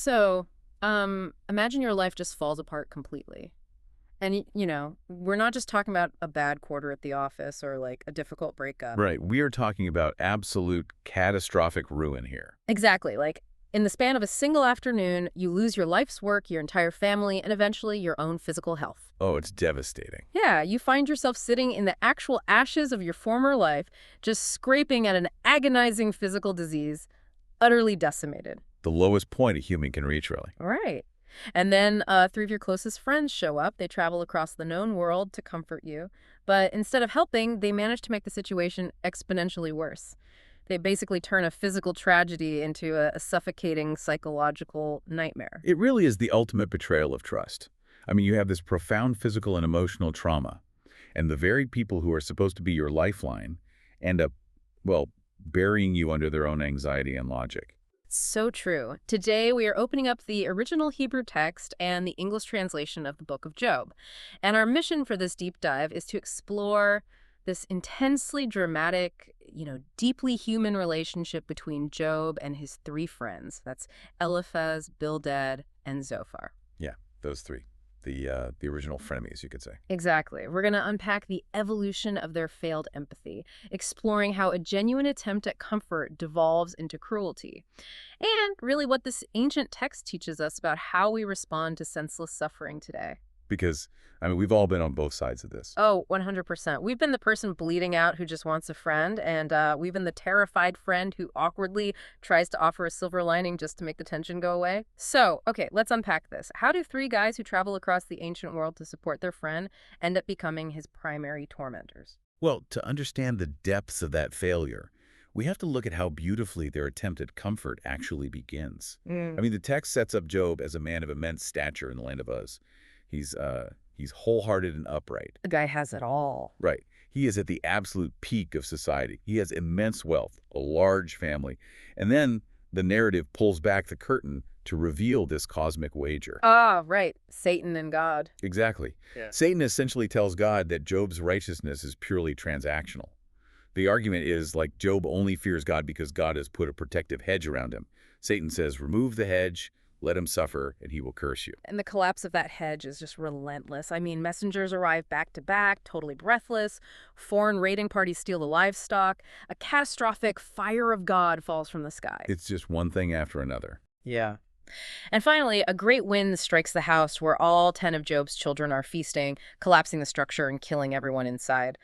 So, imagine your life just falls apart completely. And, we're not just talking about a bad quarter at the office or like a difficult breakup. Right. We are talking about absolute catastrophic ruin here. Exactly. Like, in the span of a single afternoon, you lose your life's work, your entire family, and eventually your own physical health. Oh, it's devastating. Yeah, you find yourself sitting in the actual ashes of your former life, just scraping at an agonizing physical disease, utterly decimated. The lowest point a human can reach, really. Right. And then three of your closest friends show up. They travel across the known world to comfort you. But instead of helping, they manage to make the situation exponentially worse. They basically turn a physical tragedy into a suffocating psychological nightmare. It really is the ultimate betrayal of trust. I mean, you have this profound physical and emotional trauma, and the very people who are supposed to be your lifeline end up, well, burying you under their own anxiety and logic. So true. Today, we are opening up the original Hebrew text and the English translation of the Book of Job. And our mission for this deep dive is to explore this intensely dramatic, deeply human relationship between Job and his three friends. That's Eliphaz, Bildad, and Zophar. Yeah, those three. The original frenemies, you could say. Exactly. We're going to unpack the evolution of their failed empathy, exploring how a genuine attempt at comfort devolves into cruelty, and really what this ancient text teaches us about how we respond to senseless suffering today. Because, I mean, we've all been on both sides of this. Oh, 100%. We've been the person bleeding out who just wants a friend, and we've been the terrified friend who awkwardly tries to offer a silver lining just to make the tension go away. So, okay, let's unpack this. How do three guys who travel across the ancient world to support their friend end up becoming his primary tormentors? Well, to understand the depths of that failure, we have to look at how beautifully their attempt at comfort actually begins. I mean, the text sets up Job as a man of immense stature in the land of Uz. He's wholehearted and upright. The guy has it all. Right. He is at the absolute peak of society. He has immense wealth, a large family. And then the narrative pulls back the curtain to reveal this cosmic wager. Ah, right. Satan and God. Exactly. Yeah. Satan essentially tells God that Job's righteousness is purely transactional. The argument is like Job only fears God because God has put a protective hedge around him. Satan says, remove the hedge, let him suffer, and he will curse you. And the collapse of that hedge is just relentless. I mean, messengers arrive back to back, totally breathless. Foreign raiding parties steal the livestock. A catastrophic fire of God falls from the sky. It's just one thing after another. Yeah. And finally, a great wind strikes the house where all 10 of Job's children are feasting, collapsing the structure and killing everyone inside.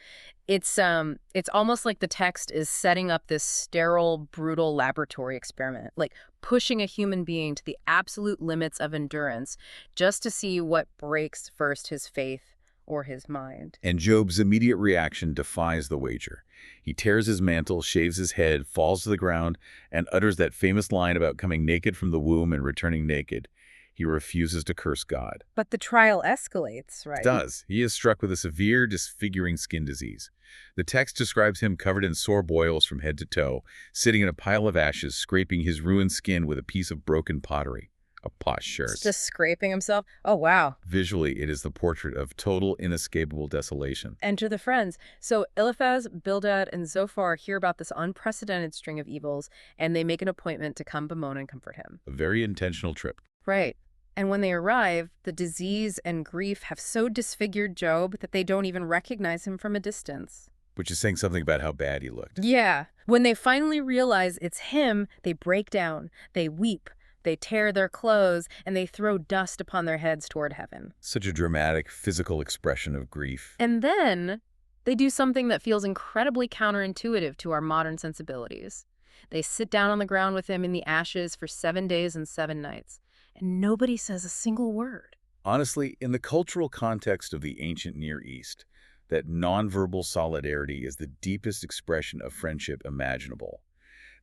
It's almost like the text is setting up this sterile, brutal laboratory experiment, like pushing a human being to the absolute limits of endurance just to see what breaks first, his faith or his mind. And Job's immediate reaction defies the wager. He tears his mantle, shaves his head, falls to the ground, and utters that famous line about coming naked from the womb and returning naked. He refuses to curse God. But the trial escalates, right? It does. He is struck with a severe, disfiguring skin disease. The text describes him covered in sore boils from head to toe, sitting in a pile of ashes, scraping his ruined skin with a piece of broken pottery. A potsherd. Just scraping himself? Oh, wow. Visually, it is the portrait of total, inescapable desolation. Enter the friends. So Eliphaz, Bildad, and Zophar hear about this unprecedented string of evils, and they make an appointment to come bemoan and comfort him. A very intentional trip. Right. And when they arrive, the disease and grief have so disfigured Job that they don't even recognize him from a distance. Which is saying something about how bad he looked. Yeah. When they finally realize it's him, they break down. They weep. They tear their clothes, and they throw dust upon their heads toward heaven. Such a dramatic, physical expression of grief. And then they do something that feels incredibly counterintuitive to our modern sensibilities. They sit down on the ground with him in the ashes for 7 days and 7 nights, and nobody says a single word. Honestly, in the cultural context of the ancient Near East, that nonverbal solidarity is the deepest expression of friendship imaginable.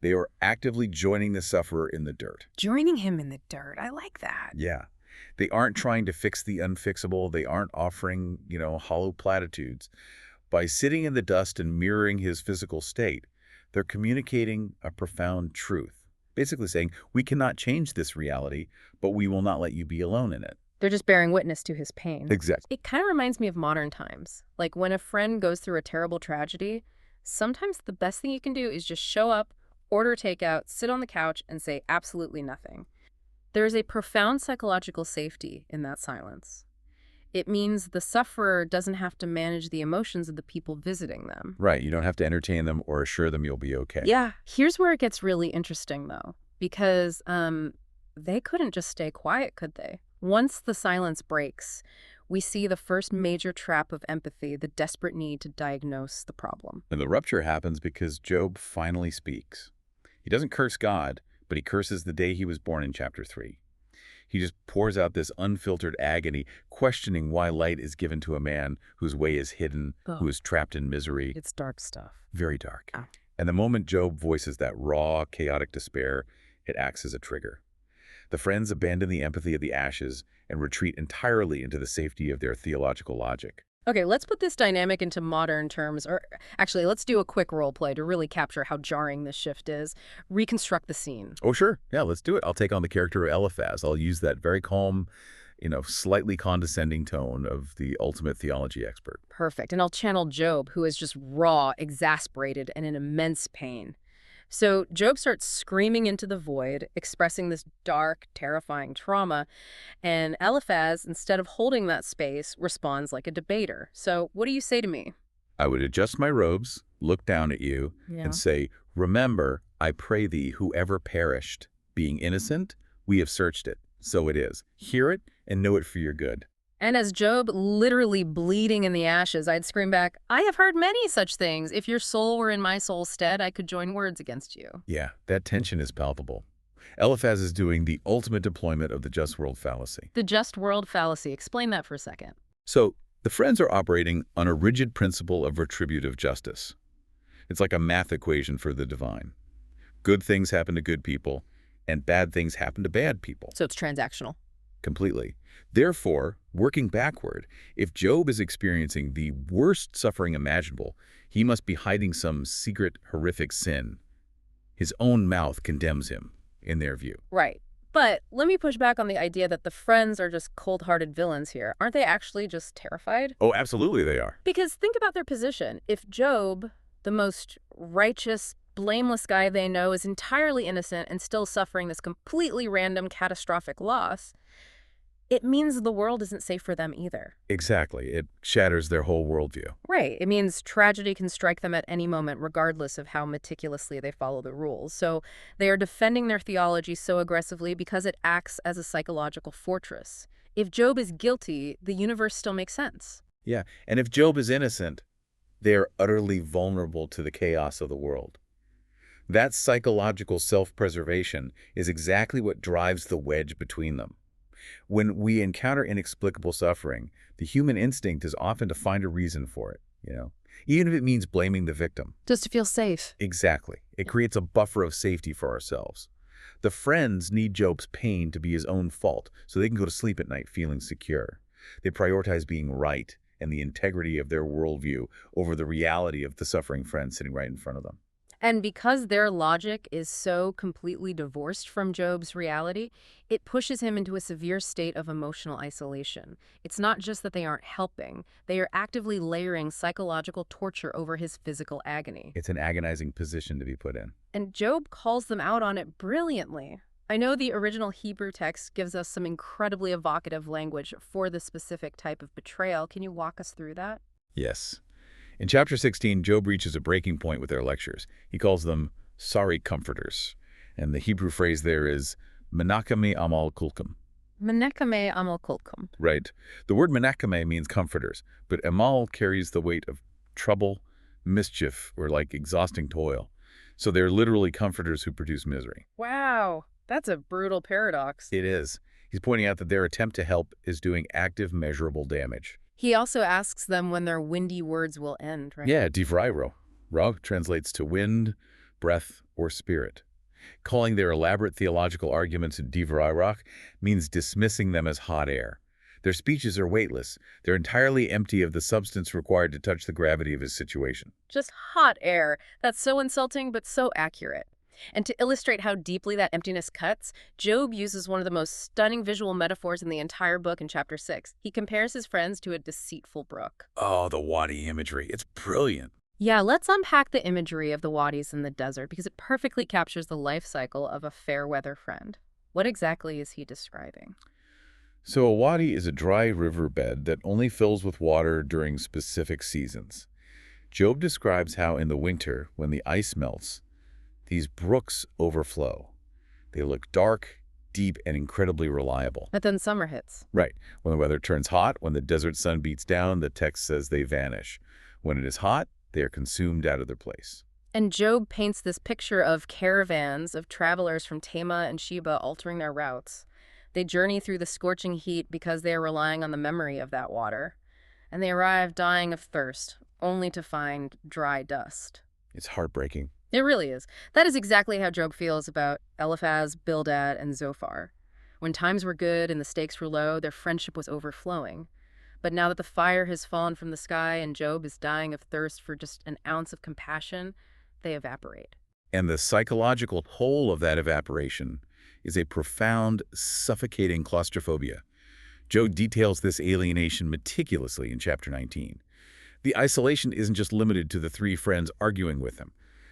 They are actively joining the sufferer in the dirt. Joining him in the dirt. I like that. Yeah. They aren't trying to fix the unfixable. They aren't offering, hollow platitudes. By sitting in the dust and mirroring his physical state, they're communicating a profound truth. Basically saying, we cannot change this reality, but we will not let you be alone in it. They're just bearing witness to his pain. Exactly. It kind of reminds me of modern times. Like when a friend goes through a terrible tragedy, sometimes the best thing you can do is just show up, order takeout, sit on the couch, and say absolutely nothing. There's a profound psychological safety in that silence. It means the sufferer doesn't have to manage the emotions of the people visiting them. Right, you don't have to entertain them or assure them you'll be okay. Yeah, here's where it gets really interesting, though, because they couldn't just stay quiet, could they? Once the silence breaks, we see the first major trap of empathy, the desperate need to diagnose the problem. And the rupture happens because Job finally speaks. He doesn't curse God, but he curses the day he was born in chapter 3. He just pours out this unfiltered agony, questioning why light is given to a man whose way is hidden, who is trapped in misery. It's dark stuff. Very dark. Ah. And the moment Job voices that raw, chaotic despair, it acts as a trigger. The friends abandon the empathy of the ashes and retreat entirely into the safety of their theological logic. Okay, let's put this dynamic into modern terms, or actually, let's do a quick role play to really capture how jarring this shift is. Reconstruct the scene. Oh, sure. Yeah, let's do it. I'll take on the character of Eliphaz. I'll use that very calm, slightly condescending tone of the ultimate theology expert. Perfect. And I'll channel Job, who is just raw, exasperated, and in immense pain. So Job starts screaming into the void, expressing this dark, terrifying trauma, and Eliphaz, instead of holding that space, responds like a debater. So what do you say to me? I would adjust my robes, look down at you, Yeah. and say, "Remember, I pray thee, whoever perished, being innocent, we have searched it. So it is. Hear it and know it for your good." And as Job, literally bleeding in the ashes, I'd scream back, I have heard many such things. If your soul were in my soul's stead, I could join words against you. Yeah, that tension is palpable. Eliphaz is doing the ultimate deployment of the just world fallacy. The just world fallacy. Explain that for a second. So, the friends are operating on a rigid principle of retributive justice. It's like a math equation for the divine. Good things happen to good people, and bad things happen to bad people. So it's transactional. Completely. Therefore, working backward, if Job is experiencing the worst suffering imaginable, he must be hiding some secret, horrific sin. His own mouth condemns him, in their view. Right. But let me push back on the idea that the friends are just cold-hearted villains here. Aren't they actually just terrified? Oh, absolutely they are. Because think about their position. If Job, the most righteous, blameless guy they know, is entirely innocent and still suffering this completely random, catastrophic loss, it means the world isn't safe for them either. Exactly. It shatters their whole worldview. Right. It means tragedy can strike them at any moment, regardless of how meticulously they follow the rules. So they are defending their theology so aggressively because it acts as a psychological fortress. If Job is guilty, the universe still makes sense. Yeah, and if Job is innocent, they are utterly vulnerable to the chaos of the world. That psychological self-preservation is exactly what drives the wedge between them. When we encounter inexplicable suffering, the human instinct is often to find a reason for it, even if it means blaming the victim. Just to feel safe. Exactly. It creates a buffer of safety for ourselves. The friends need Job's pain to be his own fault so they can go to sleep at night feeling secure. They prioritize being right and the integrity of their worldview over the reality of the suffering friend sitting right in front of them. And because their logic is so completely divorced from Job's reality, it pushes him into a severe state of emotional isolation. It's not just that they aren't helping, they are actively layering psychological torture over his physical agony. It's an agonizing position to be put in. And Job calls them out on it brilliantly. I know the original Hebrew text gives us some incredibly evocative language for the specific type of betrayal. Can you walk us through that? Yes. In chapter 16, Job reaches a breaking point with their lectures. He calls them sorry comforters. And the Hebrew phrase there is menachame amal kulkum. Menachame amal kulkum. Right. The word menachame means comforters, but amal carries the weight of trouble, mischief, or like exhausting toil. So they're literally comforters who produce misery. Wow, that's a brutal paradox. It is. He's pointing out that their attempt to help is doing active, measurable damage. He also asks them when their windy words will end, right? Yeah, divrairo. Ra translates to wind, breath, or spirit. Calling their elaborate theological arguments divrairach means dismissing them as hot air. Their speeches are weightless. They're entirely empty of the substance required to touch the gravity of his situation. Just hot air. That's so insulting, but so accurate. And to illustrate how deeply that emptiness cuts, Job uses one of the most stunning visual metaphors in the entire book in chapter 6. He compares his friends to a deceitful brook. Oh, the wadi imagery. It's brilliant. Yeah, let's unpack the imagery of the wadis in the desert because it perfectly captures the life cycle of a fair weather friend. What exactly is he describing? So a wadi is a dry riverbed that only fills with water during specific seasons. Job describes how in the winter, when the ice melts, these brooks overflow. They look dark, deep, and incredibly reliable. But then summer hits. Right. When the weather turns hot, when the desert sun beats down, the text says they vanish. When it is hot, they are consumed out of their place. And Job paints this picture of caravans of travelers from Tema and Sheba altering their routes. They journey through the scorching heat because they are relying on the memory of that water. And they arrive dying of thirst, only to find dry dust. It's heartbreaking. It really is. That is exactly how Job feels about Eliphaz, Bildad, and Zophar. When times were good and the stakes were low, their friendship was overflowing. But now that the fire has fallen from the sky and Job is dying of thirst for just an ounce of compassion, they evaporate. And the psychological toll of that evaporation is a profound, suffocating claustrophobia. Job details this alienation meticulously in chapter 19. The isolation isn't just limited to the three friends arguing with him.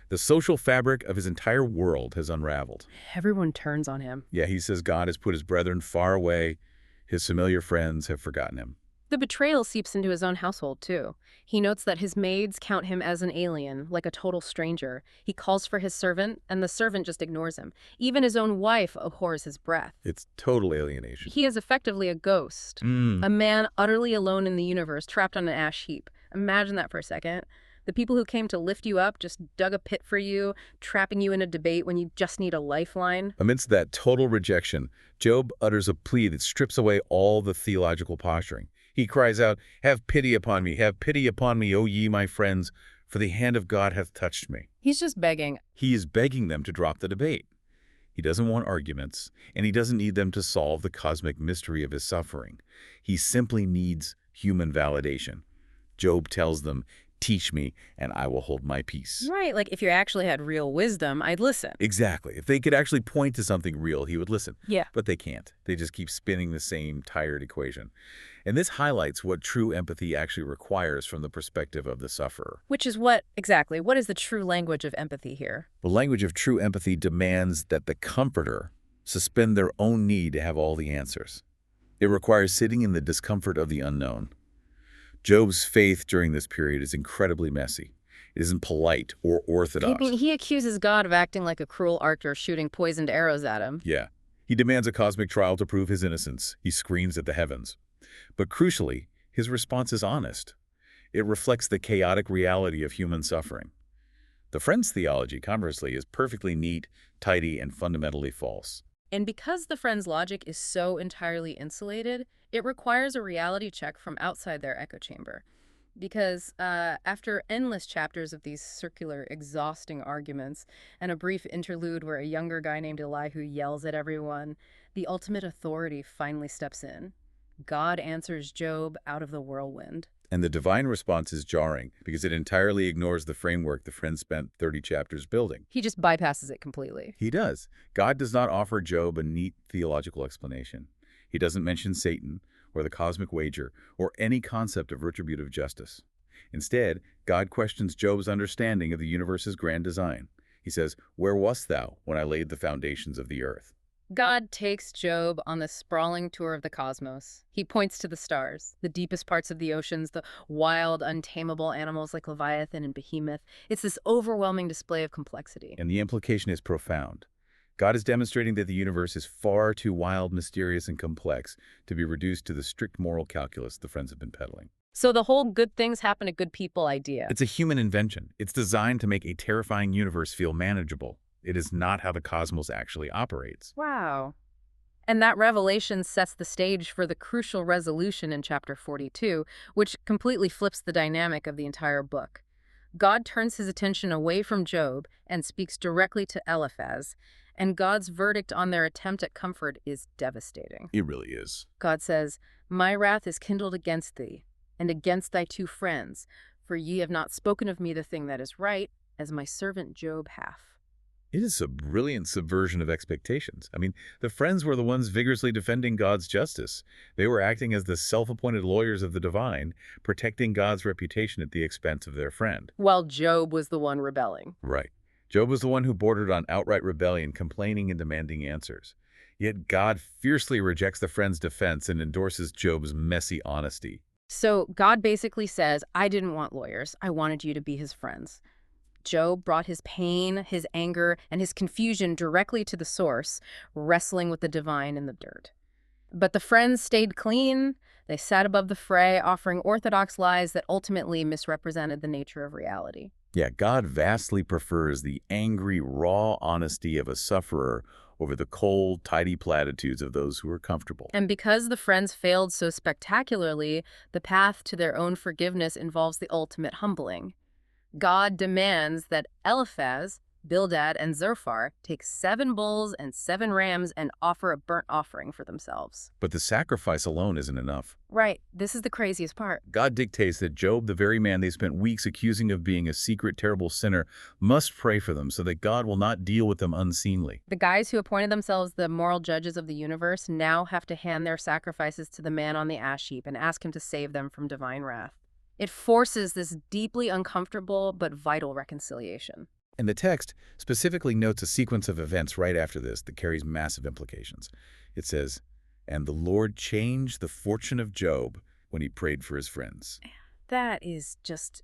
The social fabric of his entire world has unraveled. Everyone turns on him. Yeah, he says God has put his brethren far away. His familiar friends have forgotten him. The betrayal seeps into his own household, too. He notes that his maids count him as an alien, like a total stranger. He calls for his servant, and the servant just ignores him. Even his own wife abhors his breath. It's total alienation. He is effectively a ghost, a man utterly alone in the universe, trapped on an ash heap. Imagine that for a second. The people who came to lift you up just dug a pit for you, trapping you in a debate when you just need a lifeline. Amidst that total rejection, Job utters a plea that strips away all the theological posturing. He cries out, have pity upon me, O ye my friends, for the hand of God hath touched me. He's just begging. He is begging them to drop the debate. He doesn't want arguments, and he doesn't need them to solve the cosmic mystery of his suffering. He simply needs human validation. Job tells them, teach me, and I will hold my peace. Right, like if you actually had real wisdom, I'd listen. Exactly. If they could actually point to something real, he would listen. Yeah. But they can't. They just keep spinning the same tired equation. And this highlights what true empathy actually requires from the perspective of the sufferer. Which is exactly, what is the true language of empathy here? The language of true empathy demands that the comforter suspend their own need to have all the answers. It requires sitting in the discomfort of the unknown. Job's faith during this period is incredibly messy. It isn't polite or orthodox. He accuses God of acting like a cruel archer shooting poisoned arrows at him. Yeah. He demands a cosmic trial to prove his innocence. He screams at the heavens. But crucially, his response is honest. It reflects the chaotic reality of human suffering. The Friends' theology, conversely, is perfectly neat, tidy, and fundamentally false. And because the Friends' logic is so entirely insulated, it requires a reality check from outside their echo chamber. Because after endless chapters of these circular, exhausting arguments and a brief interlude where a younger guy named Elihu yells at everyone, the ultimate authority finally steps in. God answers Job out of the whirlwind. And the divine response is jarring because it entirely ignores the framework the Friends spent 30 chapters building. He just bypasses it completely. He does. God does not offer Job a neat theological explanation. He doesn't mention Satan or the cosmic wager or any concept of retributive justice. Instead, God questions Job's understanding of the universe's grand design. He says, "Where wast thou when I laid the foundations of the earth?" God takes Job on this sprawling tour of the cosmos. He points to the stars, the deepest parts of the oceans, the wild, untamable animals like Leviathan and Behemoth. It's this overwhelming display of complexity. And the implication is profound. God is demonstrating that the universe is far too wild, mysterious, and complex to be reduced to the strict moral calculus the Friends have been peddling. So the whole good things happen to good people idea. It's a human invention. It's designed to make a terrifying universe feel manageable. It is not how the cosmos actually operates. Wow. And that revelation sets the stage for the crucial resolution in chapter 42, which completely flips the dynamic of the entire book. God turns his attention away from Job and speaks directly to Eliphaz, and God's verdict on their attempt at comfort is devastating. It really is. God says, "My wrath is kindled against thee, and against thy two friends, for ye have not spoken of me the thing that is right, as my servant Job hath." It is a brilliant subversion of expectations. I mean, the Friends were the ones vigorously defending God's justice. They were acting as the self-appointed lawyers of the divine, protecting God's reputation at the expense of their friend. While Job was the one rebelling. Right. Job was the one who bordered on outright rebellion, complaining and demanding answers. Yet God fiercely rejects the friend's defense and endorses Job's messy honesty. So God basically says, I didn't want lawyers. I wanted you to be his friends. Job brought his pain, his anger, and his confusion directly to the source, wrestling with the divine in the dirt. But the friends stayed clean. They sat above the fray, offering orthodox lies that ultimately misrepresented the nature of reality. Yeah, God vastly prefers the angry, raw honesty of a sufferer over the cold, tidy platitudes of those who are comfortable. And because the friends failed so spectacularly, the path to their own forgiveness involves the ultimate humbling. God demands that Eliphaz, Bildad, and Zophar take 7 bulls and 7 rams and offer a burnt offering for themselves. But the sacrifice alone isn't enough. Right, this is the craziest part. God dictates that Job, the very man they spent weeks accusing of being a secret, terrible sinner, must pray for them so that God will not deal with them unseemly. The guys who appointed themselves the moral judges of the universe now have to hand their sacrifices to the man on the ash heap and ask him to save them from divine wrath. It forces this deeply uncomfortable but vital reconciliation. And the text specifically notes a sequence of events right after this that carries massive implications. It says, "And the Lord changed the fortune of Job when he prayed for his friends." That is just,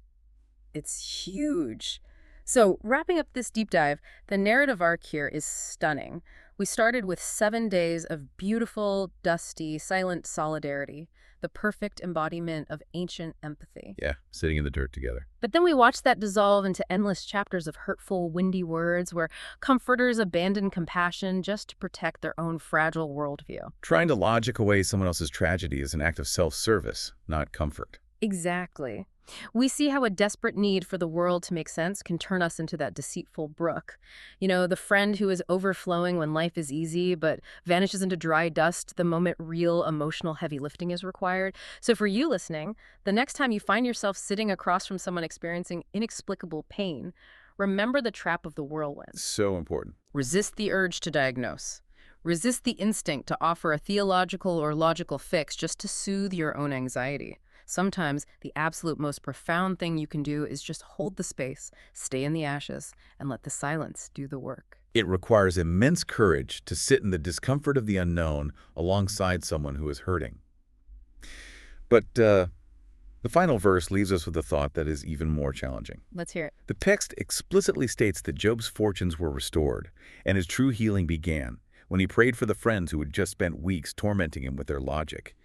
it's huge. So, wrapping up this deep dive, the narrative arc here is stunning. We started with 7 days of beautiful, dusty, silent solidarity, the perfect embodiment of ancient empathy. Yeah, sitting in the dirt together. But then we watched that dissolve into endless chapters of hurtful, windy words where comforters abandon compassion just to protect their own fragile worldview. Trying to logic away someone else's tragedy is an act of self-service, not comfort. Exactly. We see how a desperate need for the world to make sense can turn us into that deceitful brook. You know, the friend who is overflowing when life is easy, but vanishes into dry dust the moment real emotional heavy lifting is required. So for you listening, the next time you find yourself sitting across from someone experiencing inexplicable pain, remember the trap of the whirlwind. So important. Resist the urge to diagnose. Resist the instinct to offer a theological or logical fix just to soothe your own anxiety. Sometimes the absolute most profound thing you can do is just hold the space, stay in the ashes, and let the silence do the work. It requires immense courage to sit in the discomfort of the unknown alongside someone who is hurting. But the final verse leaves us with a thought that is even more challenging. Let's hear it. The text explicitly states that Job's fortunes were restored, and his true healing began when he prayed for the friends who had just spent weeks tormenting him with their logic.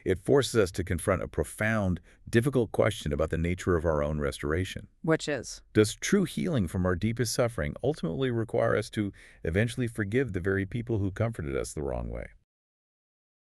It forces us to confront a profound, difficult question about the nature of our own restoration. Which is? Does true healing from our deepest suffering ultimately require us to eventually forgive the very people who comforted us the wrong way?